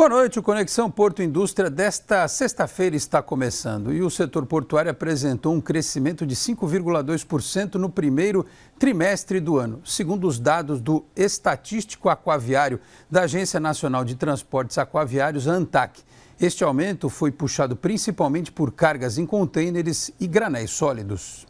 Boa noite, o Conexão Porto Indústria desta sexta-feira está começando e o setor portuário apresentou um crescimento de 5,2% no primeiro trimestre do ano, segundo os dados do Estatístico Aquaviário da Agência Nacional de Transportes Aquaviários, a ANTAQ. Este aumento foi puxado principalmente por cargas em contêineres e granéis sólidos.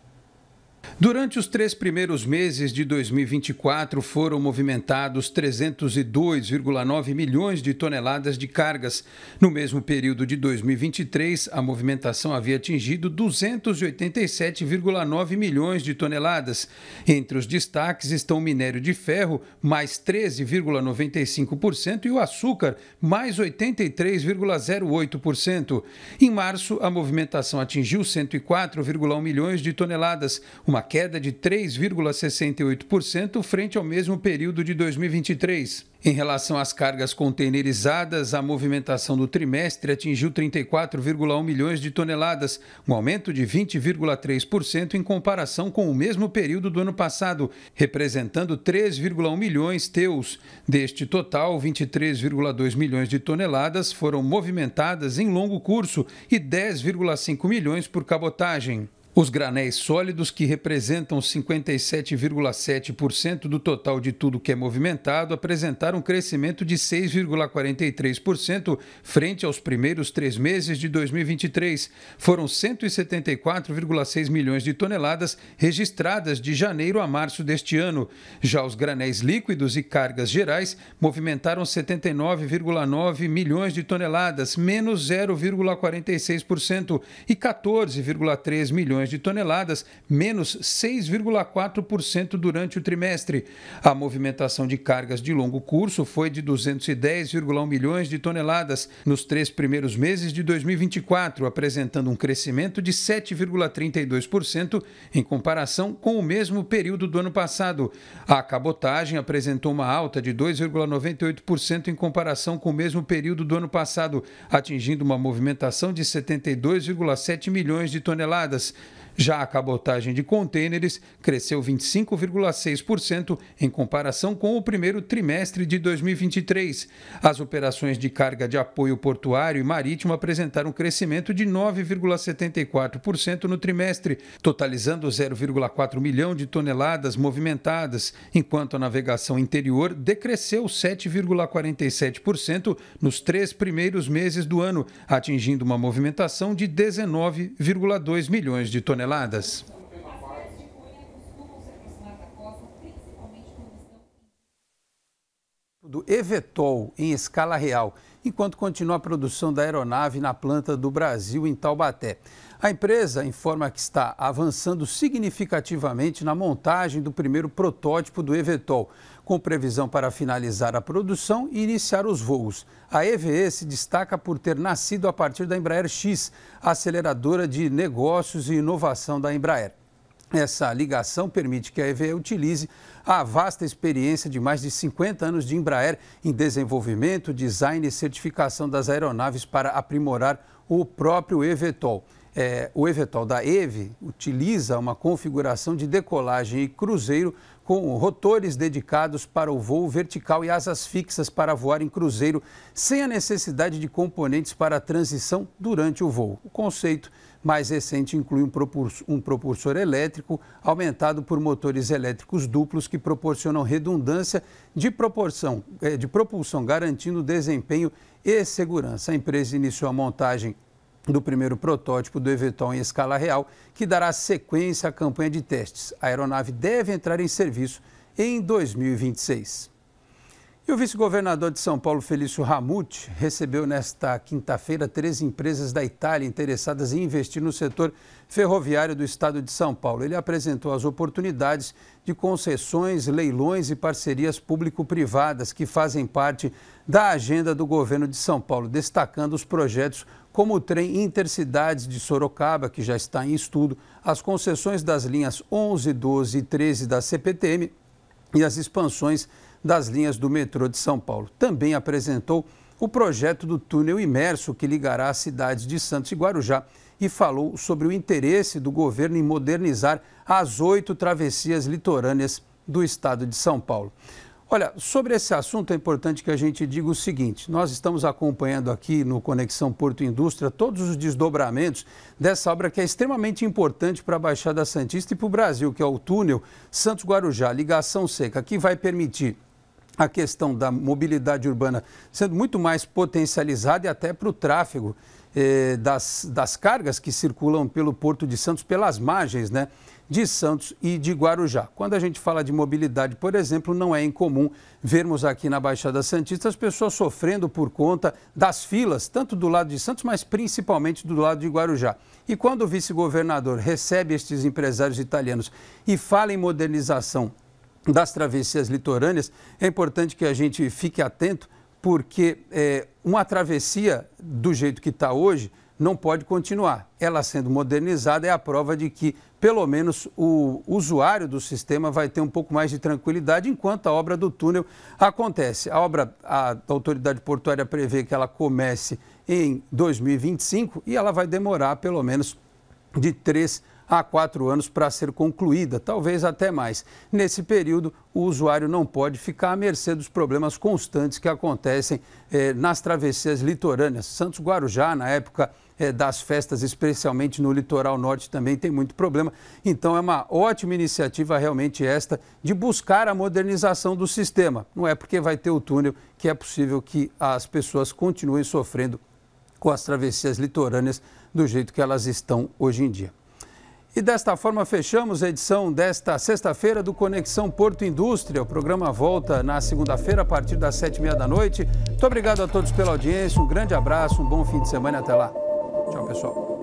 Durante os 3 primeiros meses de 2024, foram movimentados 302,9 milhões de toneladas de cargas. No mesmo período de 2023, a movimentação havia atingido 287,9 milhões de toneladas. Entre os destaques estão o minério de ferro, mais 13,95%, e o açúcar, mais 83,08%. Em março, a movimentação atingiu 104,1 milhões de toneladas, uma queda de 3,68% frente ao mesmo período de 2023. Em relação às cargas containerizadas, a movimentação do trimestre atingiu 34,1 milhões de toneladas, um aumento de 20,3% em comparação com o mesmo período do ano passado, representando 3,1 milhões TEUs. Deste total, 23,2 milhões de toneladas foram movimentadas em longo curso e 10,5 milhões por cabotagem. Os granéis sólidos, que representam 57,7% do total de tudo que é movimentado, apresentaram um crescimento de 6,43% frente aos primeiros 3 meses de 2023. Foram 174,6 milhões de toneladas registradas de janeiro a março deste ano. Já os granéis líquidos e cargas gerais movimentaram 79,9 milhões de toneladas, menos 0,46%, e 14,3 milhões de toneladas, menos 6,4% durante o trimestre. A movimentação de cargas de longo curso foi de 210,1 milhões de toneladas nos 3 primeiros meses de 2024, apresentando um crescimento de 7,32% em comparação com o mesmo período do ano passado. A cabotagem apresentou uma alta de 2,98% em comparação com o mesmo período do ano passado, atingindo uma movimentação de 72,7 milhões de toneladas. Já a cabotagem de contêineres cresceu 25,6% em comparação com o primeiro trimestre de 2023. As operações de carga de apoio portuário e marítimo apresentaram um crescimento de 9,74% no trimestre, totalizando 0,4 milhão de toneladas movimentadas, enquanto a navegação interior decresceu 7,47% nos 3 primeiros meses do ano, atingindo uma movimentação de 19,2 milhões de toneladas. Do eVTOL em escala real, enquanto continua a produção da aeronave na planta do Brasil, em Taubaté. A empresa informa que está avançando significativamente na montagem do primeiro protótipo do eVTOL, com previsão para finalizar a produção e iniciar os voos. A EVE se destaca por ter nascido a partir da Embraer X, aceleradora de negócios e inovação da Embraer. Essa ligação permite que a EVE utilize a vasta experiência de mais de 50 anos de Embraer em desenvolvimento, design e certificação das aeronaves para aprimorar o próprio eVTOL. O eVTOL da EVE utiliza uma configuração de decolagem e cruzeiro com rotores dedicados para o voo vertical e asas fixas para voar em cruzeiro, sem a necessidade de componentes para a transição durante o voo. O conceito mais recente inclui um propulsor elétrico aumentado por motores elétricos duplos que proporcionam redundância de propulsão, garantindo desempenho e segurança. A empresa iniciou a montagem do primeiro protótipo do eVTOL em escala real, que dará sequência à campanha de testes. A aeronave deve entrar em serviço em 2026. E o vice-governador de São Paulo, Felício Ramute, recebeu nesta quinta-feira 3 empresas da Itália interessadas em investir no setor ferroviário do estado de São Paulo. Ele apresentou as oportunidades de concessões, leilões e parcerias público-privadas que fazem parte da agenda do governo de São Paulo, destacando os projetos como o trem Intercidades de Sorocaba, que já está em estudo, as concessões das linhas 11, 12 e 13 da CPTM e as expansões das linhas do metrô de São Paulo. Também apresentou o projeto do túnel imerso que ligará as cidades de Santos e Guarujá e falou sobre o interesse do governo em modernizar as 8 travessias litorâneas do estado de São Paulo. Olha, sobre esse assunto é importante que a gente diga o seguinte: nós estamos acompanhando aqui no Conexão Porto Indústria todos os desdobramentos dessa obra que é extremamente importante para a Baixada Santista e para o Brasil, que é o túnel Santos-Guarujá, ligação seca, que vai permitir a questão da mobilidade urbana sendo muito mais potencializada e até para o tráfego das cargas que circulam pelo Porto de Santos, pelas margens, né, de Santos e de Guarujá. Quando a gente fala de mobilidade, por exemplo, não é incomum vermos aqui na Baixada Santista as pessoas sofrendo por conta das filas, tanto do lado de Santos, mas principalmente do lado de Guarujá. E quando o vice-governador recebe estes empresários italianos e fala em modernização das travessias litorâneas, é importante que a gente fique atento, porque uma travessia do jeito que está hoje não pode continuar. Ela sendo modernizada é a prova de que, pelo menos, o usuário do sistema vai ter um pouco mais de tranquilidade enquanto a obra do túnel acontece. A autoridade portuária prevê que ela comece em 2025 e ela vai demorar pelo menos de 3 a 4 anos para ser concluída, talvez até mais. Nesse período, o usuário não pode ficar à mercê dos problemas constantes que acontecem nas travessias litorâneas. Santos-Guarujá, na época das festas, especialmente no litoral norte, também tem muito problema. Então, é uma ótima iniciativa realmente esta de buscar a modernização do sistema. Não é porque vai ter o túnel que é possível que as pessoas continuem sofrendo com as travessias litorâneas do jeito que elas estão hoje em dia. E desta forma fechamos a edição desta sexta-feira do Conexão Porto Indústria. O programa volta na segunda-feira a partir das 7h30 da noite. Muito obrigado a todos pela audiência, um grande abraço, um bom fim de semana e até lá. Tchau, pessoal.